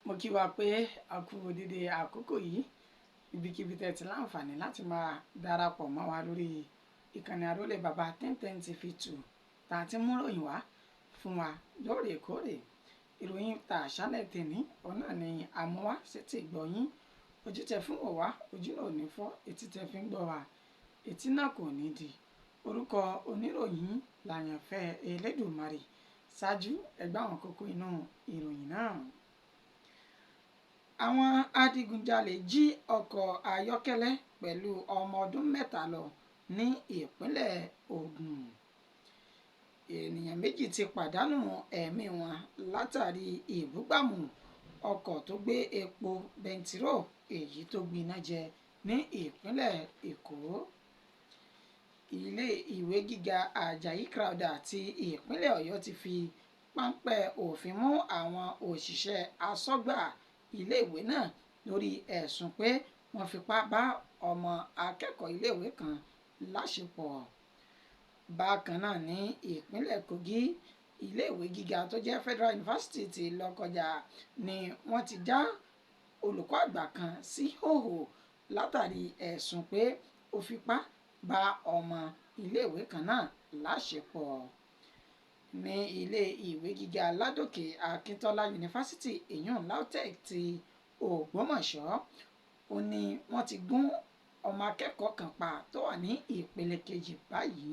Mo kí wa pé a kú dédé àkókò yìí ibikíbi tẹ́ ti láǹfààní láti máa darapọ̀ mọ́ wa lórí ìkànnì Àrólé Bàbá 1010 TV2 tá a ti mú ròyìn wá fún wa lóòrèkóòrè. Ìròyìn ta àṣálẹ́ tèmi òun náà ni àmúwá sétí gbọ́ yín. Ojú tẹ́ fún wò wá, ojú náà ò ní fọ́, etí tẹ́ fi ń gbọ́ wa, etí náà kò ní di. Orúkọ oníròyìn làyànfẹ́ Elédùmarè. Ṣáájú ẹgbẹ́ àwọn kókó inú ìròyìn náà. Àwọn adigunjalè jí ọkọ̀ ayọ́kẹ́lẹ́ pẹ̀lú ọmọ ọdún mẹ́ta lọ ní ìpínlẹ̀ Ògùn. Ènìyàn méjì ti pàdánù ẹ̀mí wọn látàrí ìbúgbàmù ọkọ̀ tó gbé epo bẹntiró èyí tó gbiná jẹ ní ìpínlẹ̀ Èkó. Ilé ìwé gíga Àjàyí Crowther ti ìpínlẹ̀ Ọ̀yọ́ ti fi páńpẹ́ òfin mú àwọn òṣìṣẹ́ aṣọ́gbà iléèwé náà lórí ẹ̀sùn pé wọ́n fipá bá ọmọ akẹ́kọ̀ọ́ iléèwé kan láṣepọ̀. Bákan náà ní ìpínlẹ̀ Kogi, iléèwé gíga tó jẹ́ Federal University ti Lọ́kọ́jà ni wọ́n ti já olùkọ́ àgbà kan sí hòhò látàrí ẹ̀sùn pé ó fipá bá ọmọ iléèwé kan náà láṣepọ̀. Ní ilé ìwé gíga Ládòkè Akíntọ́lá Yunifásítì èyàn LAUTECH ti Ògbómọ̀ṣọ́ ó ní wọ́n ti gún ọmọ akẹ́kọ̀ọ́ kan pa tó wà ní ìpele kejì báyìí.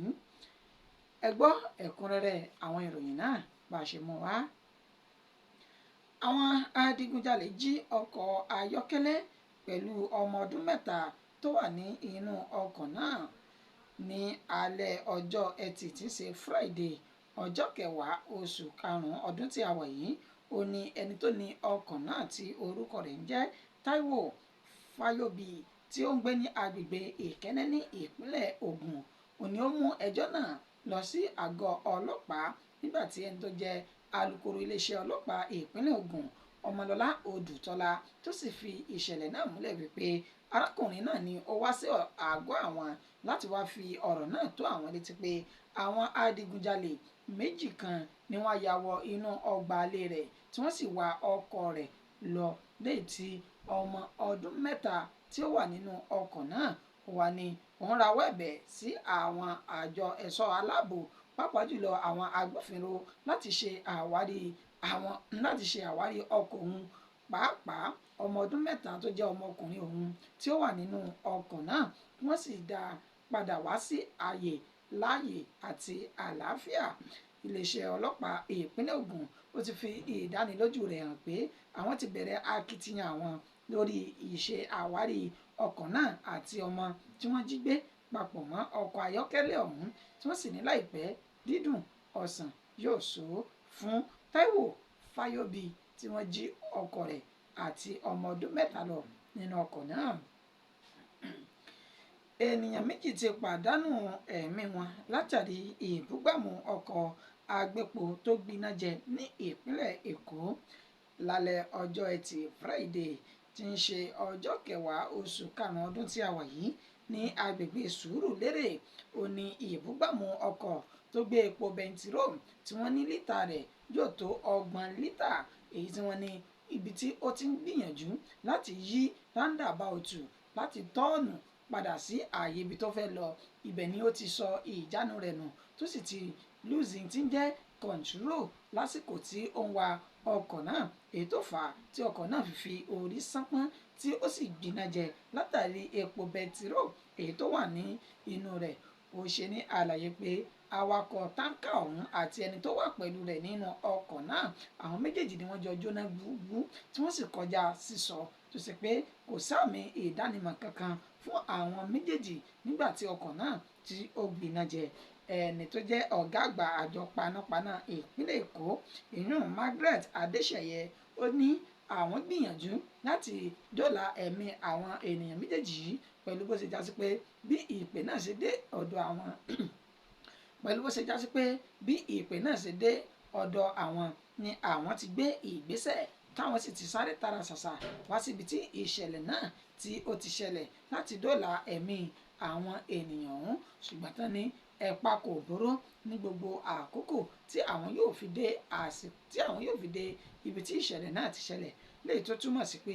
Ẹ gbọ́ ẹ̀kúnrẹ́rẹ́ àwọn ìròyìn náà bá a ṣe mú wá. Àwọn adigunjalè jí ọkọ̀ ayọ́kẹ́lẹ́ pẹ̀lú ọmọ ọdún mẹ́ta tó wà ní inú ọkọ̀ náà ní alẹ́ ọjọ́ Ẹtì tí í ṣe Friday ọjọ́ 10 oṣù karùn-ún ọdún tí a wà yìí. Ó ní ẹni tó ní ọkọ̀ náà tí orúkọ rẹ̀ ń jẹ́ Táíwò Fáyọ̀bí tí ó ń gbé ní agbègbè Ìkẹ́nnẹ́ ní ìpínlẹ̀ Ògùn. Ó ní ó mú ẹjọ́ náà lọ sí àgọ́ ọlọ́pàá nígbà tí ẹni tó jẹ́ alukoro iléeṣẹ́ ọlọ́pàá ìpínlẹ̀ Ògùn Ọmọlọ́lá Odùtọ́lá tó sì fi ìṣẹ̀lẹ̀ náà múlẹ̀ wípé arákùnrin náà ni ó wá sí àgọ́ àwọn láti wá fi ọ̀rọ̀ náà tó àwọn létí pé àwọn adigunjalè méjì kan ni wọ́n ya wọ inú ọgbà ilé rẹ̀ tí wọ́n sì wa ọkọ̀ rẹ̀ lọ léyìí tí ọmọ ọdún mẹ́ta tí ó wà nínú ọkọ̀ náà wà ní òun rawọ́ ẹ̀bẹ̀ sí àwọn àjọ ẹ̀ṣọ́ aláàbò pàápàá jùlọ àwọn agbófinró láti ṣe àwárí ọkọ̀ òun, pàápàá ọmọ ọdún mẹ́ta tó jẹ́ ọmọkùnrin òun tí ó wà nínú ọkọ̀ náà wọ́n sì dá padà wá sí láàyè àti àlàáfíà. Iléeṣẹ́ ọlọ́pàá ìpínlẹ̀ Ògùn ó ti fi ìdánilójú rẹ̀ hàn pé àwọn ti bẹ̀rẹ̀ akitiyan àwọn lórí ìṣe àwárí ọkọ̀ náà àti ọmọ tí wọ́n jí gbé papọ̀ mọ́ ọkọ̀ ayọ́kẹ́lẹ́ ọ̀hún tí wọ́n sì ní láìpẹ́ dídùn ọ̀sán yóò so fún Táíwò Fáyọ̀bí tí wọ́n jí ọkọ̀ rẹ̀ àti ọmọ ọdún mẹ́ta lọ nínú ọkọ̀ náà. Ènìyàn méjì ti pàdánù ẹ̀mí wọn látàrí ìbúgbàmù ọkọ̀ agbépo tó gbiná jẹ ní ìpínlẹ̀ Èkó lálẹ́ ọjọ́ Ẹtì Friday tí ń ṣe ọjọ́ 10 oṣù karùn-ún ọdún tí a wà yìí ní agbègbè Sùúrùlérè. Ó ní ìbúgbàmù ọkọ̀ tó gbé epo bẹntiró tí wọ́n ní lítà rẹ̀ yóò tó 30 lítà èyí tí wọ́n ní ibi tí ó ti ń gbìyànjú láti yí roundabout láti tọ́ọ̀nù padà sí ààyè ibi tó fẹ́ lọ. Ibẹ̀ ni ó ti sọ ìjánu rẹ̀ nù tó sì ti losing tí ń jẹ́ control lásìkò tí ó ń wa ọkọ̀ náà èyí tó fà á tí ọkọ̀ náà fi orí sánpọ́n tí ó sì gbiná jẹ látàrí epo bẹntiró èyí tó wà ní inú rẹ̀. Ó ṣe ní àlàyé pé awakọ̀ táǹkà ọ̀hún àti ẹni tó wà pẹ̀lú rẹ̀ nínú ọkọ̀ náà àwọn méjèèjì ni wọ́n jọ jóná gbúgbú tí wọ́n sì kọjá sísọ tó sì pé kò sáàmì ìdánimọ̀ kankan fún àwọn méjèèjì nígbà tí ọkọ̀ náà tí ó gbiná jẹ. Ẹni tó jẹ́ ọ̀gá àgbà àjọ panápaná ìpínlẹ̀ Èkó ìyún Margaret Adéṣeyẹ ó ní àwọn gbìyànjú láti dóòlà ẹ̀mí àwọn ènìyàn méjèèjì yìí pẹ̀lú bó ṣe jásí pé bí ìpè náà ṣe dé ọ̀dọ̀ àwọn ni àwọn ti gbé ìgbésẹ̀ táwọn sì ti sáré tara ṣàṣà wá síbi tí ìṣẹ̀lẹ̀ náà tí ó ti ṣẹlẹ̀ láti dóòlà ẹ̀mí àwọn ènìyàn ọ̀hún. Ṣùgbọ́n tán ní ẹ̀pà kò bóró ní gbogbo àkókò tí àwọn yóò fi dé ibi tí ìṣẹ̀lẹ̀ náà ti ṣẹlẹ̀, léyìí tó túmọ̀ sí pé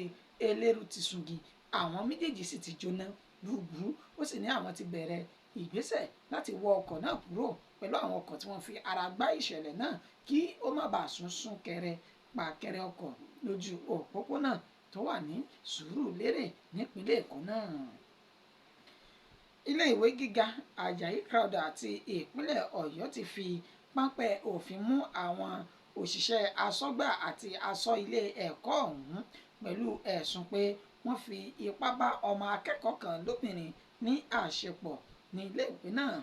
eléru ti sungi àwọn méjèèjì sì ti jóná gbúgbúrú. Ó sì ní àwọn ti bẹ̀rẹ̀ ìgbésẹ̀ láti wọ ọkọ̀ náà kúrò pẹ̀lú àwọn ọkọ̀ tí wọ́n fi ara gbá ìṣẹ̀lẹ̀ náà kí ó má bàa sún kẹrẹ pàkẹrẹ ọkọ̀ lójú òpópónà tó wà ní Sùúrùlérè nípínlẹ̀ Èkó náà. Ilé ìwé gíga Àjàyí Crowther ti ìpínlẹ̀ Ọ̀yọ́ ti fi páńpẹ́ òfin mú àwọn òṣìṣẹ́ aṣọ́gbà àti aṣọ́ ilé ẹ̀kọ́ ọ̀hún pẹ̀lú ẹ̀sùn pé wọ́n fi ipá bá ọmọ akẹ́kọ̀ọ́ kan lóbìnrin ní àṣepọ̀ ní ilé ìwé náà.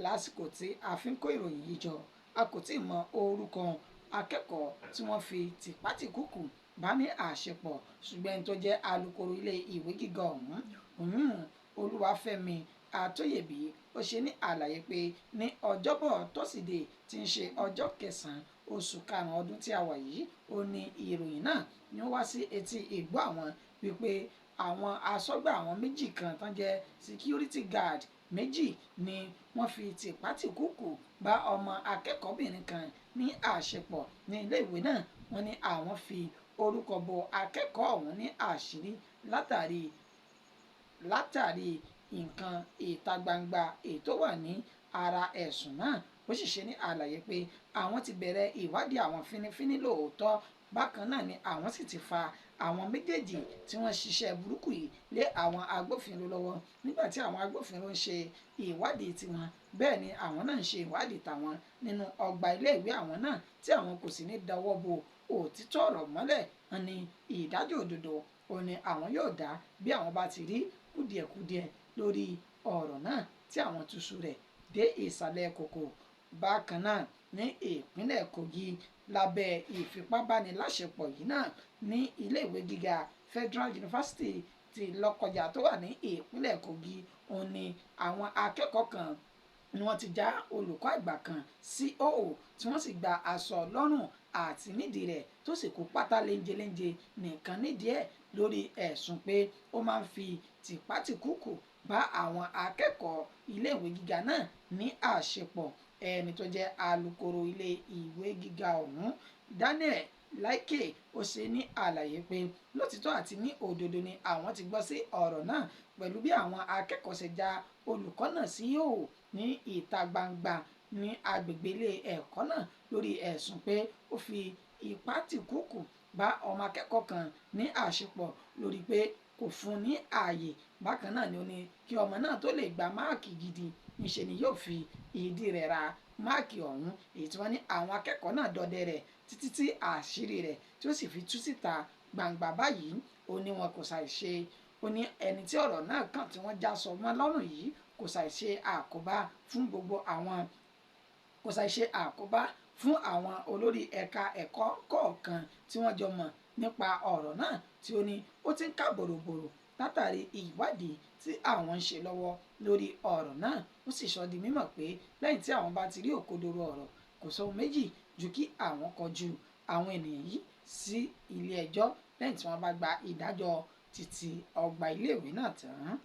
Lásìkò tí a fi ń kó ìròyìn yìí jọ, a kò tí ì mọ orúkọ akẹ́kọ̀ọ́ tí wọ́n fi tìpátìkúùkù bá ní àṣepọ̀, ṣùgbọ́n ẹni tó jẹ́ alukoro ilé ìwé gíga ọ̀hún Olúwafẹ́mi Àtóyèbí ó ṣe ní àlàyé pé ní ọjọ́bọ̀ tọ́sídẹ̀ẹ́ tí ń ṣe ọjọ́ kẹsàn-án oṣù karùn-ún ọdún tí a wà yìí ó ní ìròyìn náà ni ó wá sí etí ìgbọ́ àwọn wípé àwọn aṣọ́gbà àwọn méjì kan tán jẹ́ security guard méjì ni wọ́n fi tìpátìkúùkù bá ọmọ akẹ́kọ̀ọ́bìnrin kan ní àṣepọ̀ ní ilé ìwé náà. Wọ́n ní àwọn fi orúkọ bo akẹ́kọ̀ọ́ ọ̀hún ní àṣírí látàrí nǹkan ìta gbangba ètò wà ní ara ẹ̀sùn náà. Ó sì ṣe ní àlàyé pé àwọn ti bẹ̀rẹ̀ ìwádìí àwọn fínífíní lóòótọ́, bákan náà ni àwọn sì ti fa àwọn méjèèjì tí wọ́n ṣiṣẹ́ burúkú yìí lé àwọn agbófinró lọ́wọ́. Nígbà tí àwọn agbófinró ń ṣe ìwádìí tiwọn, bẹ́ẹ̀ ni àwọn náà ń ṣe ìwádìí tàwọn nínú ọgbà ilé ìwé àwọn náà tí àwọn kò sì ní dáwọ́ bo òtítọ́ ọ̀rọ̀ mọ́lẹ̀. Wọ́n ní ìdájọ́ òdodo òun ni àwọn yóò dá bí àwọn bá ti rí kùdìẹ̀kudiẹ lórí ọ̀rọ̀ náà tí àwọn túṣu rẹ̀ dé ìsàlẹ̀ kòkò. Bákan náà ní ìpínlẹ̀ Kogi lábẹ́ ìfipábániláṣepọ̀ yìí náà ní ilé ìwé gíga Federal University ti Lọ́kọjà tó wà ní ìpínlẹ̀ Kogi òun ni àwọn akẹ́kọ̀ọ́ kan ni wọ́n ti já olùkọ́ àgbà kan COO tí wọ́n sì gba aṣọ lọ́rùn àti nídìí rẹ̀ tó sì kó pátá léńjeléńje nìkan nídìí ẹ̀ lórí ẹ̀sùn pé ó máa ń fi tìpátìkúùkù bá àwọn akẹ́kọ̀ọ́ iléèwé gíga náà ní àṣepọ̀. Ẹni tó jẹ́ alukoro ilé ìwé gíga ọ̀hún Daniel Laike ó ṣe ní àlàyé pé lótìtọ́ àti ní òdodo ni àwọn ti gbọ́ sí ọ̀rọ̀ náà pẹ̀lú bí àwọn akẹ́kọ̀ọ́ ṣe já olùkọ́ náà sí ìhòòhò ní ìta gbangba ní agbègbè ilé ẹ̀kọ́ náà lórí ẹ̀sùn pé ó fi ìpátìkúùkù bá ọmọ akẹ́kọ̀ọ́ kan ní àṣepọ̀ lórí pé kò fún ní ààyè. Bákan náà ni ó ní kí ọmọ náà tó lè gba máàkì gidi níṣe ni yóò fi ìdí rẹ̀ ra máàkì ọ̀hún, èyí tí wọ́n ní àwọn akẹ́kọ̀ọ́ náà dọdẹ rẹ̀ títí tí àṣírí rẹ̀ tí ó sì fi tú síta gbangba báyìí. Ó ní wọn kò ṣàìṣe, ó ní ẹni tí ọ̀rọ̀ náà kàn tí wọ́n já sọ mọ́ lọ́rùn yìí kò ṣàìṣe àkóbá fún gbogbo àwọn olórí ẹ̀ka ẹ̀kọ́ kọ̀ọ̀kan tí wọ́n jọ mọ̀ nípa ọ̀rọ̀ náà, tí ó ní ó ti ń ká bòròbòrò látàrí ìwádìí tí àwọn ń ṣe lọ́wọ́ lórí ọ̀rọ̀ náà. Ó sì sọ di mímọ̀ pé lẹ́yìn tí àwọn bá ti rí òkodoro ọ̀rọ̀ kò sóhun méjì ju kí àwọn kọjú àwọn ènìyàn yìí sí ilé ẹjọ́ lẹ́yìn tí wọ́n bá gba ìdájọ́ títí ọgbà iléèwé náà tán.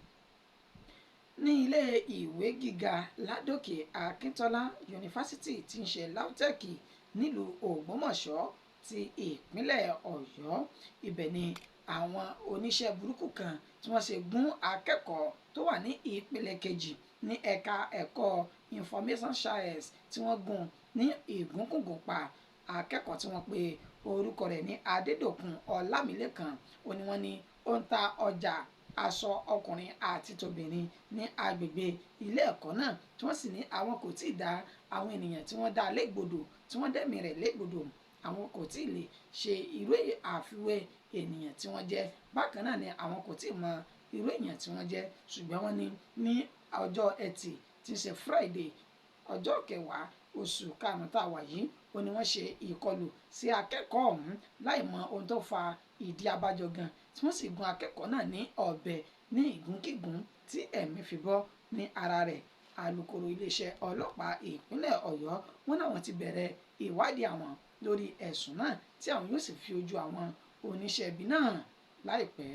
Ní ilé ìwé gíga Ládòkè Akíntọ́lá yunifásitì tí ń ṣe LAUTECH nílùú Ògbómọ̀ṣọ́ ti ìpínlẹ̀ Ọ̀yọ́, ibẹ̀ ni àwọn oníṣẹ́ burúkú kan tí wọ́n ṣe gún akẹ́kọ̀ọ́ tó wà ní ìpele kejì ní ẹ̀ka ẹ̀kọ́ information science tí wọ́n gún ní ìgúnkúgùn pa. Akẹ́kọ̀ọ́ tí wọ́n pe orúkọ rẹ̀ ní Adédòkun Ọlámilékan ó ní wọ́n ní ó ń ta ọjà aṣọ ọkùnrin àti tobìnrin ní agbègbè ilé ẹ̀kọ́ náà, tí wọ́n sì ní àwọn kò tí ì dá àwọn ènìyàn tí wọ́n dá légbodò tí wọ́n dẹ̀mí rẹ̀ légbodò, àwọn kò tí ì lè ṣe irú àfiwé ènìyàn tí wọ́n jẹ́. Bákan náà ni àwọn kò tí ì mọ irú èèyàn tí wọ́n jẹ́, ṣùgbọ́n wọ́n ní ọjọ́ ẹtì tí ń ṣe Friday ọjọ́ 10 oṣù karùn-ún tá a wà yìí ó ní wọ́n ṣe ìkọlù sí akẹ́kọ̀ọ́ ọ̀hún láì mọ ohun tó fa ìdí abájọ gan, tí wọ́n sì gún akẹ́kọ̀ọ́ náà ní ọ̀bẹ ní ìgúnkígún tí ẹ̀mí fi bọ́ ní ara rẹ̀. Alukoro iléeṣẹ́ ọlọ́pàá ìpínlẹ̀ Ọ̀yọ́ wọ́n náà wọ́n ti bẹ̀rẹ̀ ìwádìí àwọn lórí ẹ̀sùn náà tí àwọn yóò sì fi ojú àwọn oníṣẹ́ ibi náà láìpẹ́.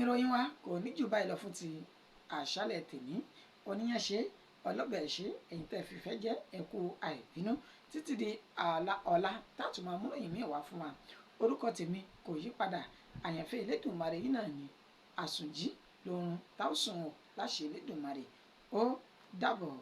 Ìròyìn wa kò ní jù báyìí lọ fún ti àṣálẹ́ tèmi. Oníyànṣe ọlọ́bẹ̀ ṣe èyí tẹ́ fìfẹ́ jẹ́ ẹ̀kú àìbínú títí di ọ̀la táàtù máa mú ìmí wá fún wa. Orúkọ tèmi kò yí padà, àyànfẹ́ Elédùmarè yìí náà ni àsùnjí lórun táwọn sùn láṣẹ Elédùmarè. Ó dàbọ̀.